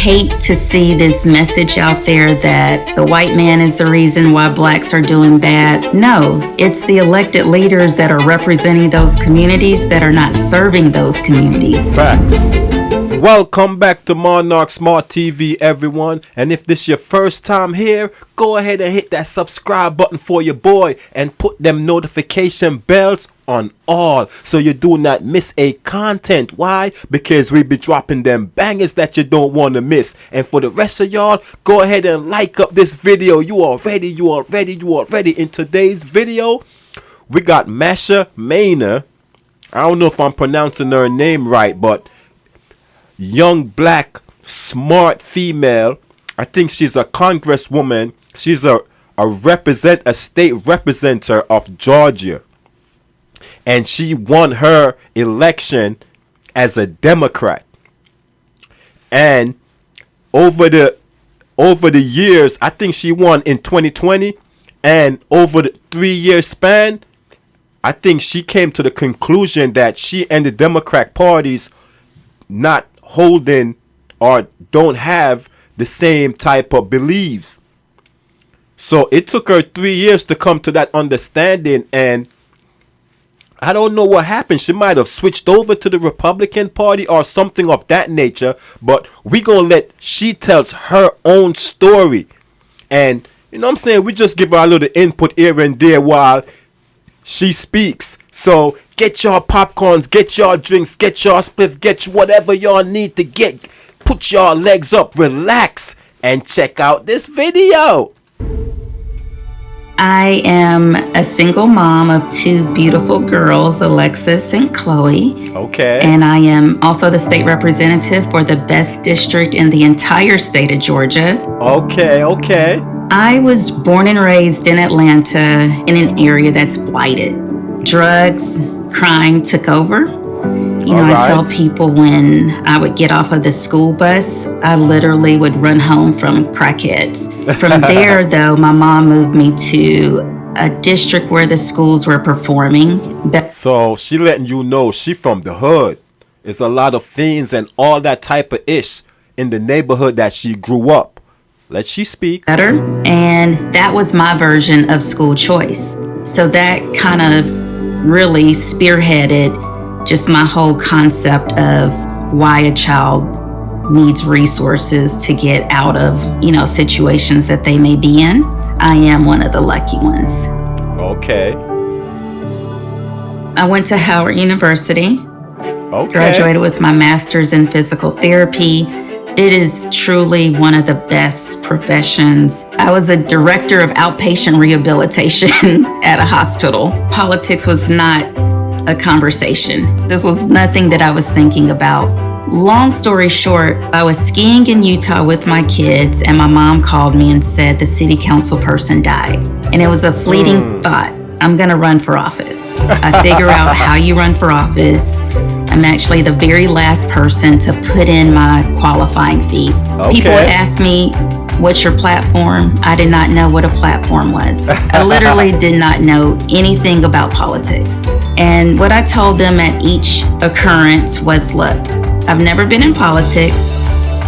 hate to see this message out there that the white man is the reason why blacks are doing bad. No, it's the elected leaders that are representing those communities that are not serving those communities. Facts. Welcome back to Monarch Smart TV, everyone. And if this is your first time here, go ahead and hit that subscribe button for your boy and put them notification bells on all so you do not miss a content. Why? Because we be dropping them bangers that you don't want to miss. And for the rest of y'all, go ahead and like up this video. You are ready. In today's video, we got Mesha Mainor. I don't know if I'm pronouncing her name right, but young black smart female. I think she's a congresswoman. She's a state representative of Georgia, and she won her election as a Democrat. And over the years, I think she won in 2020, and over the 3-year span, I think she came to the conclusion that she and the Democrat parties not holding or don't have the same type of beliefs. So it took her 3 years to come to that understanding, and I don't know what happened. She might have switched over to the Republican Party or something of that nature, but we gonna she tells her own story. And you know what I'm saying, we just give her a little input here and there while she speaks. So get your popcorns, get your drinks, get your spliff, get whatever y'all need to get. Put your legs up, relax, and check out this video. I am a single mom of 2 beautiful girls, Alexis and Chloe. Okay. And I am also the state representative for the best district in the entire state of Georgia. Okay. I was born and raised in Atlanta in an area that's blighted. Drugs, crime took over. You know, I tell people when I would get off of the school bus, I literally would run home from crackheads. From there, though, my mom moved me to a district where the schools were performing. So she letting you know she from the hood. There's a lot of fiends and all that type of ish in the neighborhood that she grew up. Let she speak. Better, and that was my version of school choice. So that kind of really spearheaded just my whole concept of why a child needs resources to get out of, you know, situations that they may be in. I am one of the lucky ones. Okay. I went to Howard University. Okay. Graduated with my master's in physical therapy. It is truly one of the best professions. I was a director of outpatient rehabilitation at a hospital. Politics was not a conversation. This was nothing that I was thinking about. Long story short, I was skiing in Utah with my kids, and my mom called me and said the city council person died. And it was a fleeting thought. I'm gonna run for office. I figure out how you run for office. I'm actually the very last person to put in my qualifying fee. Okay. People would ask me, what's your platform? I did not know what a platform was. I literally did not know anything about politics. And what I told them at each occurrence was, look, I've never been in politics,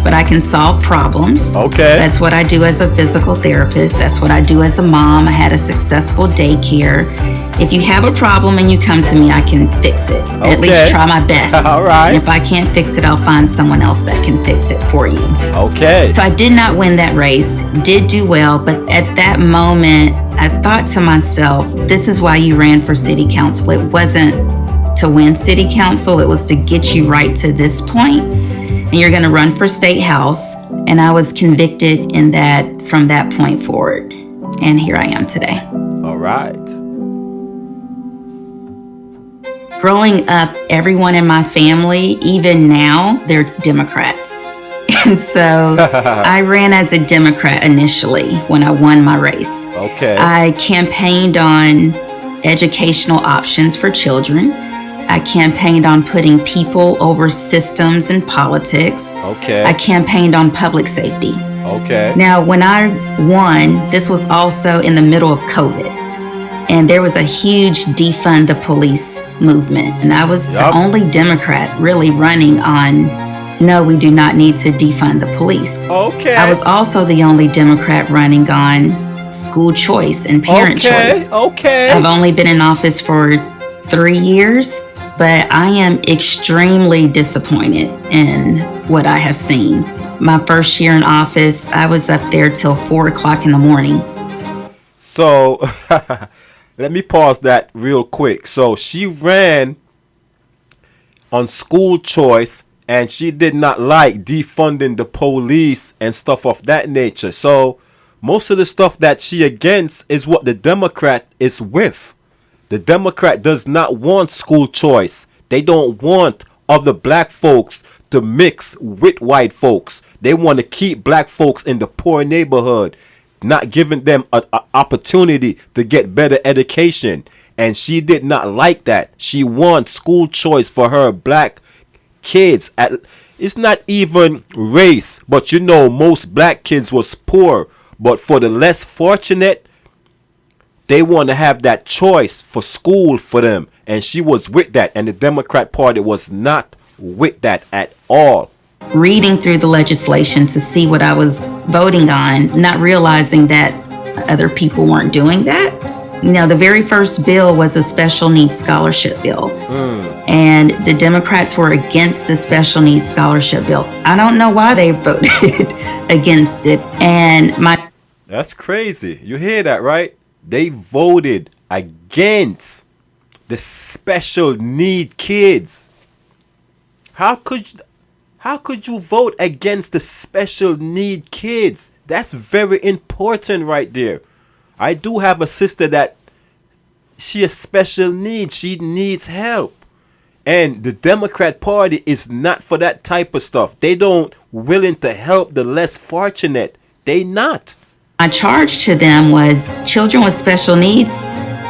but I can solve problems. Okay. That's what I do as a physical therapist. That's what I do as a mom. I had a successful daycare. If you have a problem and you come to me, I can fix it. Okay. At least try my best. All right. And if I can't fix it, I'll find someone else that can fix it for you. Okay. So I did not win that race, did do well, but at that moment, I thought to myself, this is why you ran for city council. It wasn't to win city council, it was to get you right to this point. And you're gonna run for state house. And I was convicted in that from that point forward. And here I am today. All right. Growing up, everyone in my family, even now, they're Democrats. And so I ran as a Democrat initially when I won my race. Okay. I campaigned on educational options for children. I campaigned on putting people over systems and politics. Okay. I campaigned on public safety. Okay. Now, when I won, this was also in the middle of COVID. And there was a huge defund the police movement. And I was the only Democrat really running on no, we do not need to defund the police. Okay. I was also the only Democrat running on school choice and parent choice. Okay. I've only been in office for 3 years, but I am extremely disappointed in what I have seen. My first year in office, I was up there till 4 o'clock in the morning. So, let me pause that real quick. So, she ran on school choice and she did not like defunding the police and stuff of that nature. So, most of the stuff that she against is what the Democrat is with. The Democrat does not want school choice. They don't want other black folks to mix with white folks. They want to keep black folks in the poor neighborhood, not giving them an opportunity to get better education. And she did not like that. She wants school choice for her black kids. It's not even race, but you know, most black kids was poor. But for the less fortunate, they want to have that choice for school for them. And she was with that. And the Democrat Party was not with that at all. Reading through the legislation to see what I was voting on, not realizing that other people weren't doing that. You know, the very first bill was a special needs scholarship bill. And the Democrats were against the special needs scholarship bill. I don't know why they voted against it. And That's crazy. You hear that, right? They voted against the special need kids. How could you vote against the special need kids? That's very important right there. I do have a sister that she has special needs. She needs help. And the Democrat Party is not for that type of stuff. They don't willing to help the less fortunate. They not. My charge to them was children with special needs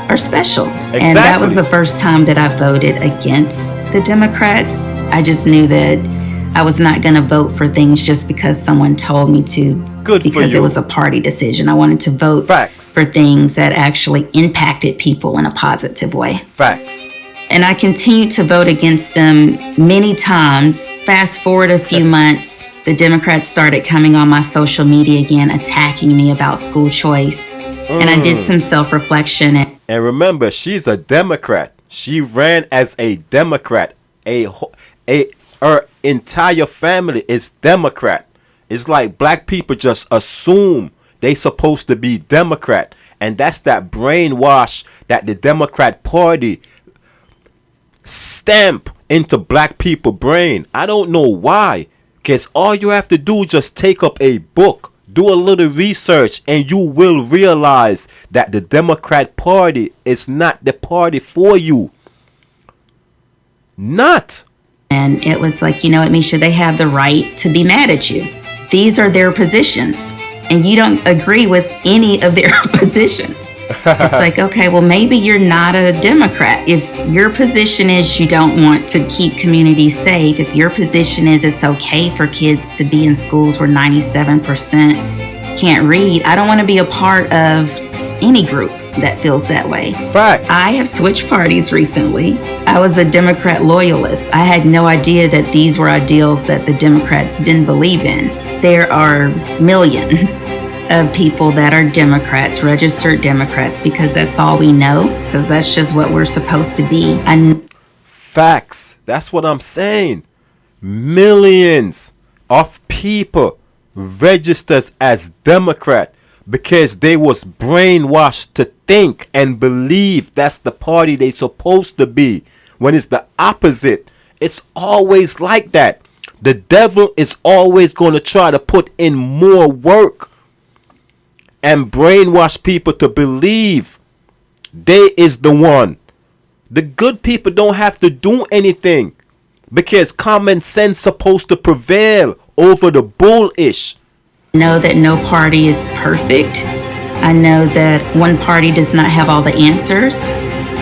are special. Exactly. And that was the first time that I voted against the Democrats. I just knew that I was not going to vote for things just because someone told me to. Good for you. Because it was a party decision. I wanted to vote Facts. for things that actually impacted people in a positive way. Facts. And I continued to vote against them many times. Fast forward a few months, the Democrats started coming on my social media again, attacking me about school choice. And I did some self-reflection. And remember, she's a Democrat. She ran as a Democrat. Her entire family is Democrat. It's like black people just assume they supposed to be Democrat. And that's that brainwash that the Democrat Party stamp into black people brain. I don't know why. Because all you have to do is just take up a book, do a little research, and you will realize that the Democrat Party is not the party for you. Not. And it was like, you know what, Mesha, they have the right to be mad at you. These are their positions. And you don't agree with any of their positions. It's like, okay, well, maybe you're not a Democrat. If your position is you don't want to keep communities safe, if your position is it's okay for kids to be in schools where 97% can't read, I don't want to be a part of any group that feels that way. Facts. I have switched parties recently. I was a Democrat loyalist. I had no idea that these were ideals that the Democrats didn't believe in. There are millions of people that are Democrats, registered Democrats, because that's all we know, because that's just what we're supposed to be. Facts. That's what I'm saying. Millions of people registers as Democrat because they was brainwashed to think and believe that's the party they supposed to be, when it's the opposite. It's always like that. The devil is always going to try to put in more work and brainwash people to believe they is the one. The good people don't have to do anything because common sense supposed to prevail over the bullish. I know that no party is perfect. I know that one party does not have all the answers,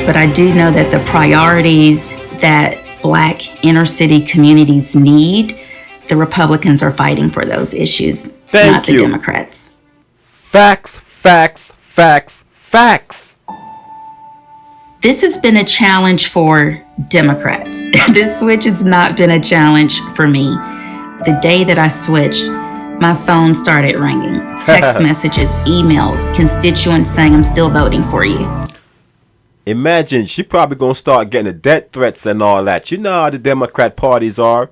but I do know that the priorities that Black inner city communities need, the Republicans are fighting for those issues, not the Democrats. Facts, facts, facts, facts. This has been a challenge for Democrats. This switch has not been a challenge for me. The day that I switched, my phone started ringing. Text messages, emails, constituents saying I'm still voting for you. Imagine, she probably gonna start getting the death threats and all that. You know how the Democrat parties are.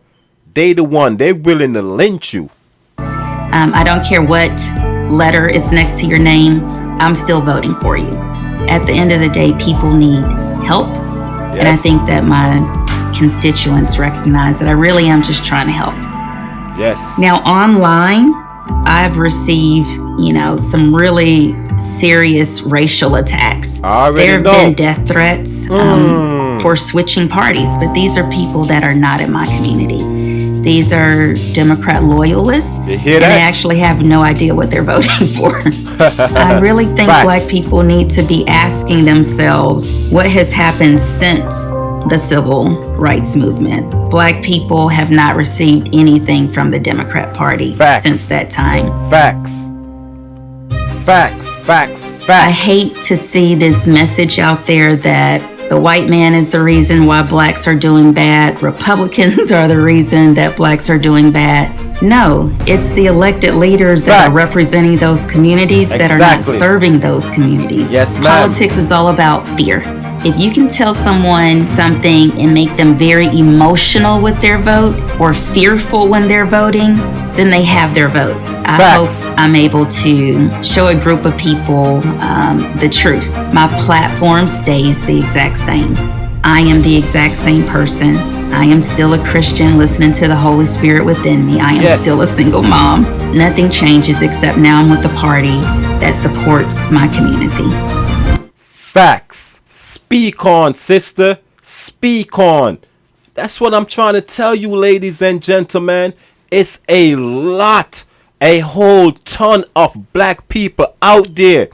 They willing to lynch you. I don't care what letter is next to your name, I'm still voting for you. At the end of the day, people need help. Yes. And I think that my constituents recognize that I really am just trying to help. Yes. Now, online, I've received, some really serious racial attacks. There have been death threats for switching parties, but these are people that are not in my community. These are Democrat loyalists, you hear and that? they actually have no idea what they're voting for. I really think Black people need to be asking themselves what has happened since the civil rights movement. Black people have not received anything from the Democrat Party since that time. Facts. I hate to see this message out there that the white man is the reason why blacks are doing bad. Republicans are the reason that blacks are doing bad. No, it's the elected leaders that are representing those communities that are not serving those communities. Yes, ma'am. Politics is all about fear. If you can tell someone something and make them very emotional with their vote or fearful when they're voting, then they have their vote. I hope I'm able to show a group of people the truth. My platform stays the exact same. I am the exact same person. I am still a Christian listening to the Holy Spirit within me. I am still a single mom. Nothing changes except now I'm with the party that supports my community. Facts. Speak on, sister. Speak on. That's what I'm trying to tell you, ladies and gentlemen. It's a whole ton of black people out there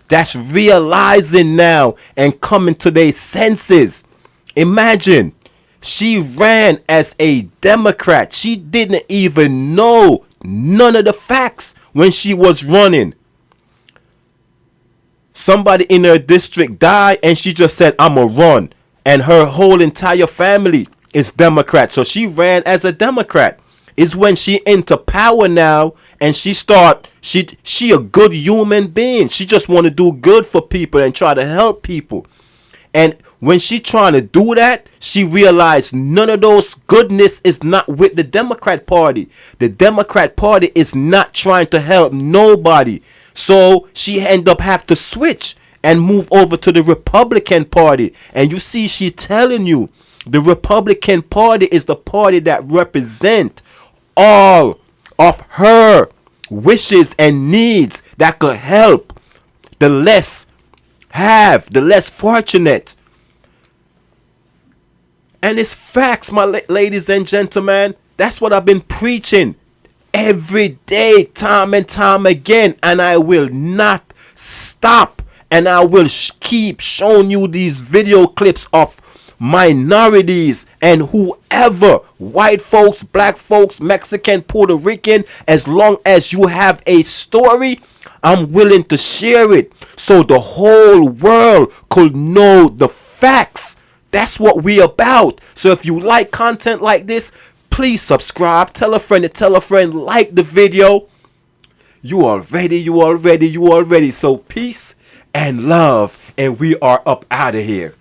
that's realizing now and coming to their senses. Imagine, she ran as a Democrat. She didn't even know none of the facts when she was running. Somebody in her district died and she just said, I'm a run. And her whole entire family is Democrat. So she ran as a Democrat. It's when she into power now and she a good human being. She just want to do good for people and try to help people. And when she trying to do that, she realized none of those goodness is not with the Democrat Party. The Democrat Party is not trying to help nobody. So she end up have to switch and move over to the Republican Party. And you see, she telling you the Republican Party is the party that represent all of her wishes and needs that could help the less fortunate. And it's facts, my ladies and gentlemen. That's what I've been preaching every day, time and time again, and I will not stop, and I will keep showing you these video clips of minorities and whoever, white folks, black folks, Mexican, Puerto Rican. As long as you have a story, I'm willing to share it so the whole world could know the facts. That's what we about. So if you like content like this, please subscribe, tell a friend to tell a friend, like the video. You already. So peace and love, and we are up out of here.